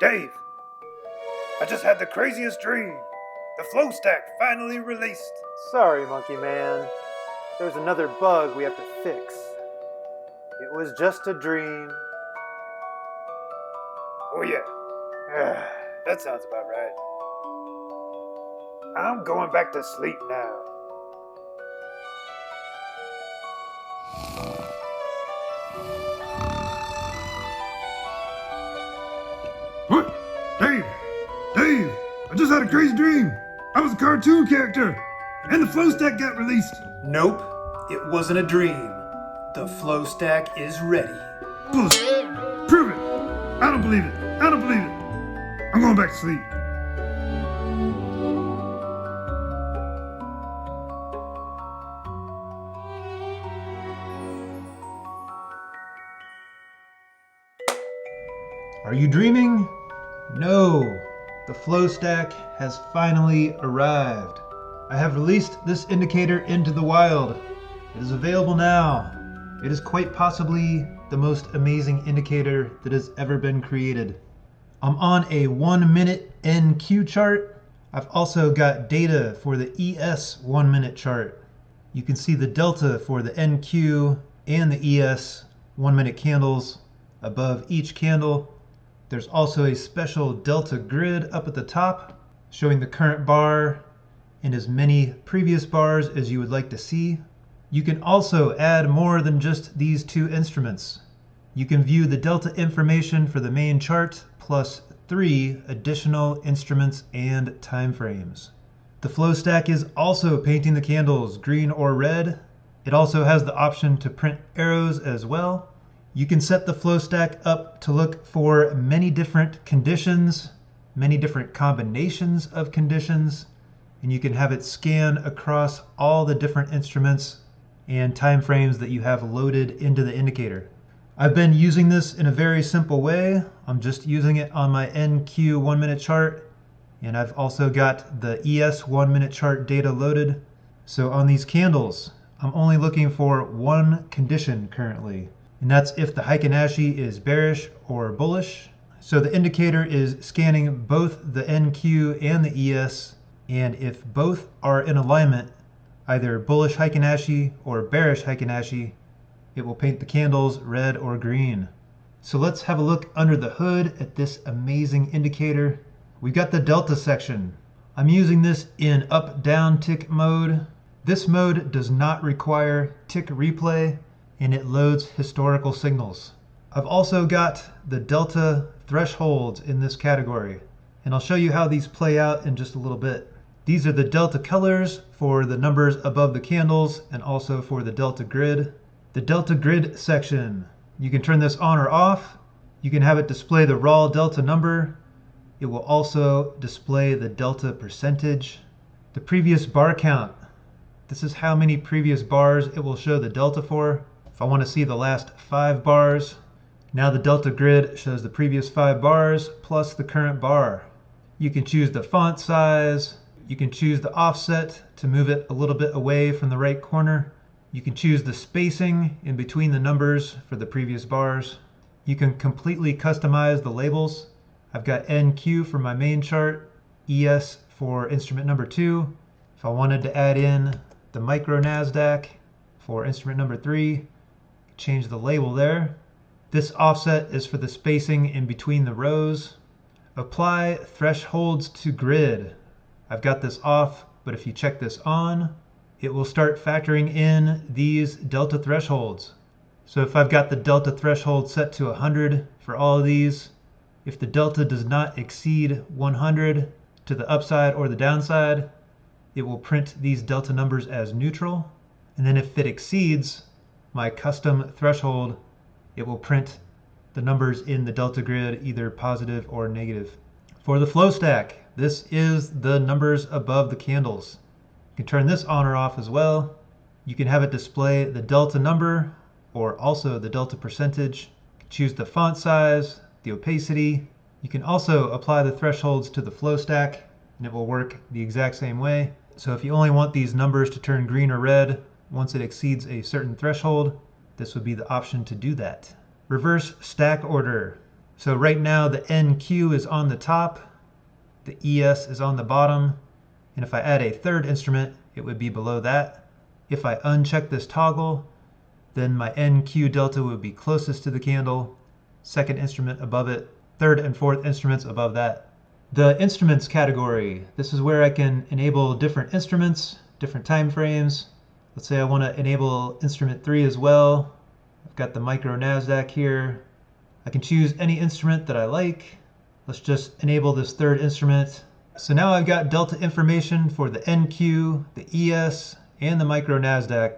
Dave, I just had the craziest dream. The FLOWSTACK finally released. Sorry, MonkeyMan. There's another bug we have to fix. It was just a dream. Oh yeah, that sounds about right. I'm going back to sleep now. What? Dave! Dave! I just had a crazy dream! I was a cartoon character! And the FLOWSTACK got released! Nope, it wasn't a dream. The FLOWSTACK is ready. Bullshit! Prove it! I don't believe it! I don't believe it! I'm going back to sleep. Are you dreaming? No, the FLOWSTACK has finally arrived. I have released this indicator into the wild. It is available now. It is quite possibly the most amazing indicator that has ever been created. I'm on a 1 minute NQ chart. I've also got data for the ES 1 minute chart. You can see the delta for the NQ and the ES 1 minute candles above each candle. There's also a special delta grid up at the top showing the current bar and as many previous bars as you would like to see. You can also add more than just these two instruments. You can view the delta information for the main chart plus 3 additional instruments and timeframes. The FLOWSTACK is also painting the candles green or red. It also has the option to print arrows as well. You can set the FLOWSTACK up to look for many different conditions, many different combinations of conditions, and you can have it scan across all the different instruments and time frames that you have loaded into the indicator. I've been using this in a very simple way. I'm just using it on my NQ 1 minute chart, and I've also got the ES 1 minute chart data loaded. So on these candles, I'm only looking for one condition currently, and that's if the heikin ashi is bearish or bullish. So the indicator is scanning both the NQ and the ES, and if both are in alignment, either bullish heikin ashi or bearish heikin ashi, it will paint the candles red or green. So let's have a look under the hood at this amazing indicator. We've got the delta section. I'm using this in up-down tick mode. This mode does not require tick replay, and it loads historical signals. I've also got the delta thresholds in this category, and I'll show you how these play out in just a little bit. These are the delta colors for the numbers above the candles and also for the delta grid. The delta grid section, you can turn this on or off. You can have it display the raw delta number. It will also display the delta percentage. The previous bar count, this is how many previous bars it will show the delta for. If I want to see the last 5 bars, now the delta grid shows the previous 5 bars plus the current bar. You can choose the font size. You can choose the offset to move it a little bit away from the right corner. You can choose the spacing in between the numbers for the previous bars. You can completely customize the labels. I've got NQ for my main chart, ES for instrument number 2. If I wanted to add in the micro NASDAQ for instrument number 3, change the label there. This offset is for the spacing in between the rows. Apply thresholds to grid. I've got this off, but if you check this on, it will start factoring in these delta thresholds. So if I've got the delta threshold set to 100 for all of these, if the delta does not exceed 100 to the upside or the downside, it will print these delta numbers as neutral. And then if it exceeds my custom threshold, it will print the numbers in the delta grid either positive or negative. For the FLOWSTACK, this is the numbers above the candles. You can turn this on or off as well. You can have it display the delta number or also the delta percentage. You can choose the font size, the opacity. You can also apply the thresholds to the FLOWSTACK and it will work the exact same way. So if you only want these numbers to turn green or red once it exceeds a certain threshold, this would be the option to do that. Reverse stack order. So right now the NQ is on the top, the ES is on the bottom, and if I add a third instrument, it would be below that. If I uncheck this toggle, then my NQ delta would be closest to the candle, second instrument above it, third and fourth instruments above that. The instruments category, this is where I can enable different instruments, different time frames. Let's say I want to enable instrument 3 as well. I've got the micro NASDAQ here. I can choose any instrument that I like. Let's just enable this third instrument. So now I've got delta information for the NQ, the ES, and the micro NASDAQ,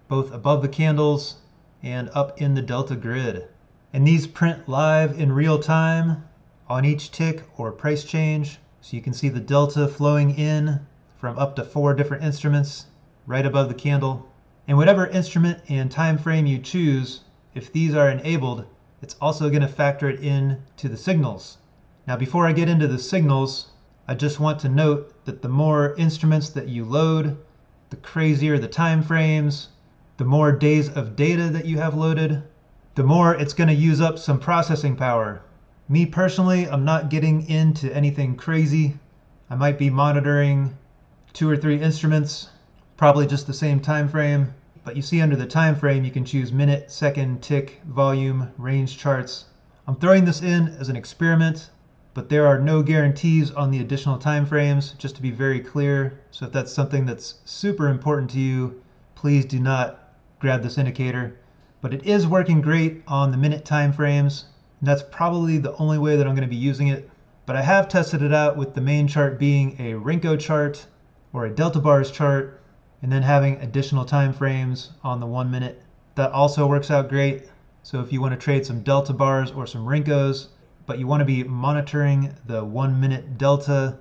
both above the candles and up in the delta grid. And these print live in real time on each tick or price change. So you can see the delta flowing in from up to 4 different instruments right above the candle. And whatever instrument and time frame you choose, if these are enabled, it's also going to factor it in to the signals. Now before I get into the signals, I just want to note that the more instruments that you load, the crazier the time frames, the more days of data that you have loaded, the more it's going to use up some processing power. Me personally, I'm not getting into anything crazy. I might be monitoring 2 or 3 instruments, probably just the same time frame. But you see under the time frame, you can choose minute, second, tick, volume, range charts. I'm throwing this in as an experiment, but there are no guarantees on the additional time frames, just to be very clear. So if that's something that's super important to you, please do not grab this indicator. But it is working great on the minute time frames, and that's probably the only way that I'm going to be using it. But I have tested it out with the main chart being a Renko chart or a Delta Bars chart, and then having additional time frames on the 1 minute. That also works out great. So if you want to trade some Delta Bars or some Renkos, but you want to be monitoring the 1 minute delta,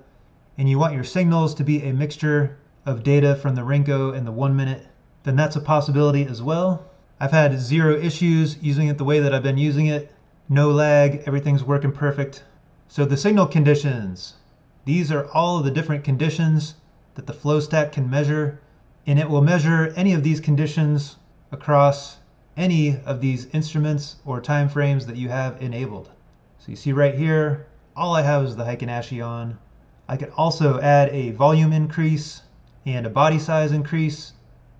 and you want your signals to be a mixture of data from the Renko and the 1 minute, then that's a possibility as well. I've had 0 issues using it the way that I've been using it. No lag, everything's working perfect. So the signal conditions, these are all of the different conditions that the FLOWSTACK can measure, and it will measure any of these conditions across any of these instruments or time frames that you have enabled. So you see right here, all I have is the heikin ashi on. I can also add a volume increase and a body size increase.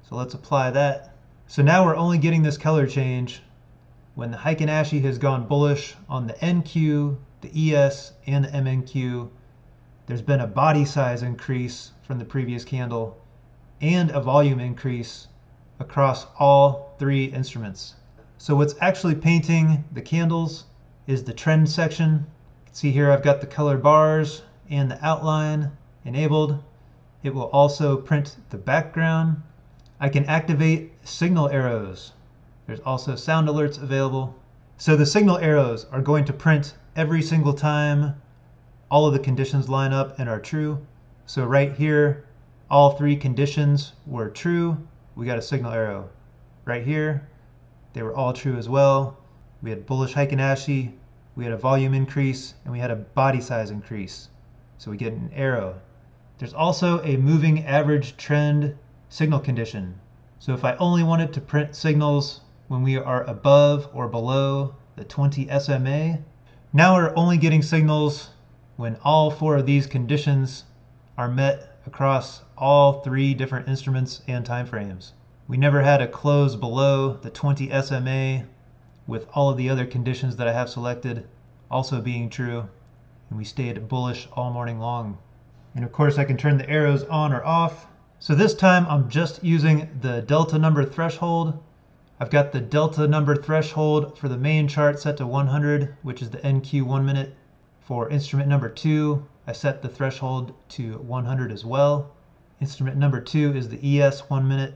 So let's apply that. So now we're only getting this color change when the heikin ashi has gone bullish on the NQ, the ES, and the MNQ. There's been a body size increase from the previous candle and a volume increase across all 3 instruments. So what's actually painting the candles is the trend section. You can see here I've got the color bars and the outline enabled. It will also print the background. I can activate signal arrows. There's also sound alerts available. So the signal arrows are going to print every single time all of the conditions line up and are true. So right here, all 3 conditions were true. We got a signal arrow. Right here, they were all true as well. We had bullish heikin ashi, we had a volume increase, and we had a body size increase. So we get an arrow. There's also a moving average trend signal condition. So if I only wanted to print signals when we are above or below the 20 SMA, now we're only getting signals when all 4 of these conditions are met across all 3 different instruments and time frames. We never had a close below the 20 SMA with all of the other conditions that I have selected also being true, and we stayed bullish all morning long. And of course I can turn the arrows on or off. So this time I'm just using the delta number threshold. I've got the delta number threshold for the main chart set to 100, which is the NQ 1 minute. For instrument number 2, I set the threshold to 100 as well. Instrument number 2 is the ES 1 minute.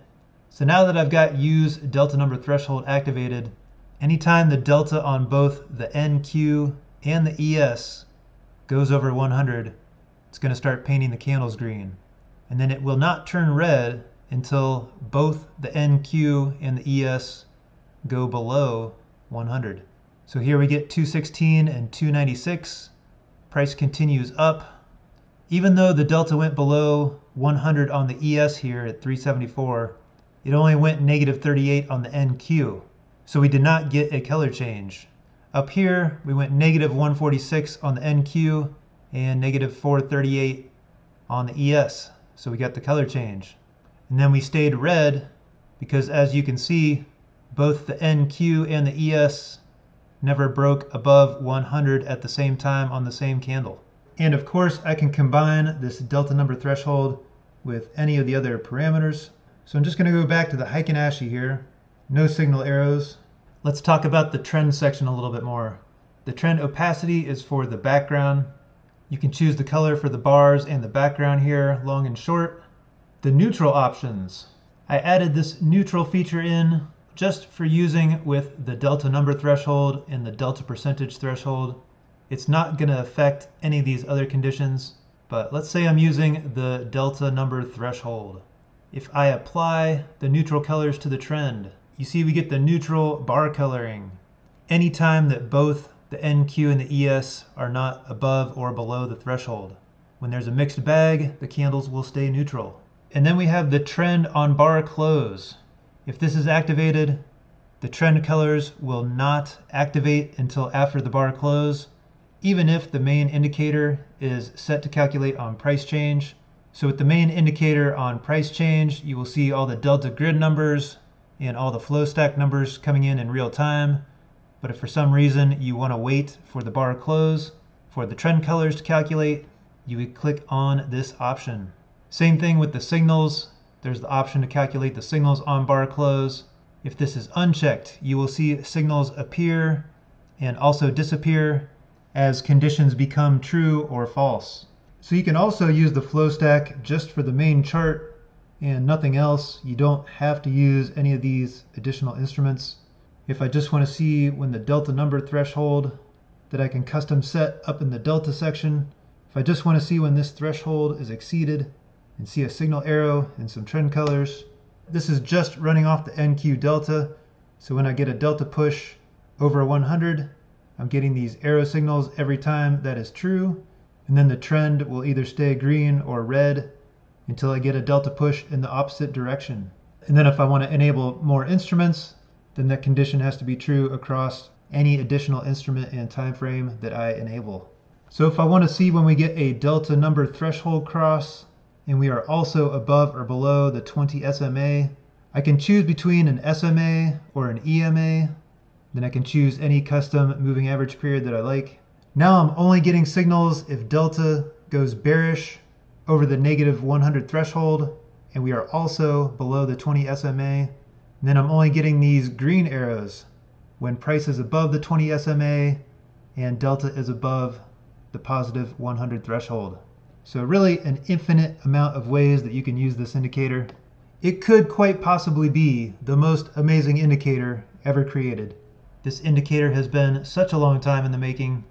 So now that I've got use delta number threshold activated, anytime the delta on both the NQ and the ES goes over 100, it's going to start painting the candles green. And then it will not turn red until both the NQ and the ES go below 100. So here we get 216 and 296. Price continues up. Even though the delta went below 100 on the ES here at 374, it only went negative 38 on the NQ. So we did not get a color change. Up here, we went negative 146 on the NQ and negative 438 on the ES. So we got the color change. And then we stayed red because, as you can see, both the NQ and the ES never broke above 100 at the same time on the same candle. And of course, I can combine this delta number threshold with any of the other parameters. So I'm just going to go back to the heikin ashi here. No signal arrows. Let's talk about the trend section a little bit more. The trend opacity is for the background. You can choose the color for the bars and the background here, long and short. The neutral options. I added this neutral feature in just for using with the delta number threshold and the delta percentage threshold. It's not going to affect any of these other conditions, but let's say I'm using the delta number threshold. If I apply the neutral colors to the trend, you see we get the neutral bar coloring. Anytime that both the NQ and the ES are not above or below the threshold. When there's a mixed bag, the candles will stay neutral. And then we have the trend on bar close. If this is activated, the trend colors will not activate until after the bar close, even if the main indicator is set to calculate on price change. So with the main indicator on price change, you will see all the delta grid numbers and all the FLOWSTACK numbers coming in real time. But if for some reason you want to wait for the bar close for the trend colors to calculate, you would click on this option. Same thing with the signals. There's the option to calculate the signals on bar close. If this is unchecked, you will see signals appear and also disappear as conditions become true or false. So you can also use the FLOWSTACK just for the main chart and nothing else. You don't have to use any of these additional instruments. If I just want to see when the delta number threshold that I can custom set up in the delta section, if I just want to see when this threshold is exceeded and see a signal arrow and some trend colors, this is just running off the NQ delta. So when I get a delta push over 100, I'm getting these arrow signals every time that is true. And then the trend will either stay green or red until I get a delta push in the opposite direction. And then if I want to enable more instruments, then that condition has to be true across any additional instrument and time frame that I enable. So if I want to see when we get a delta number threshold cross and we are also above or below the 20 SMA, I can choose between an SMA or an EMA. Then I can choose any custom moving average period that I like. Now I'm only getting signals if delta goes bearish over the negative 100 threshold and we are also below the 20 SMA. And then I'm only getting these green arrows when price is above the 20 SMA and delta is above the positive 100 threshold. So really an infinite amount of ways that you can use this indicator. It could quite possibly be the most amazing indicator ever created. This indicator has been such a long time in the making,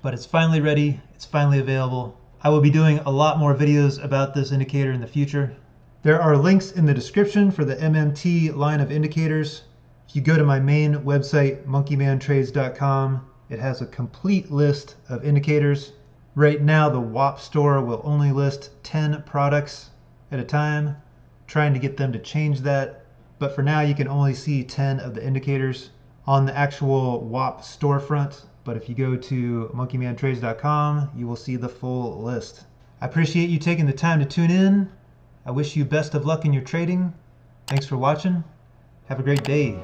but it's finally ready, it's finally available. I will be doing a lot more videos about this indicator in the future. There are links in the description for the MMT line of indicators. If you go to my main website, monkeymantrades.com, it has a complete list of indicators. Right now, the WAP store will only list 10 products at a time, trying to get them to change that. But for now, you can only see 10 of the indicators on the actual WAP storefront. But if you go to monkeymantrades.com, you will see the full list. I appreciate you taking the time to tune in. I wish you best of luck in your trading. Thanks for watching. Have a great day.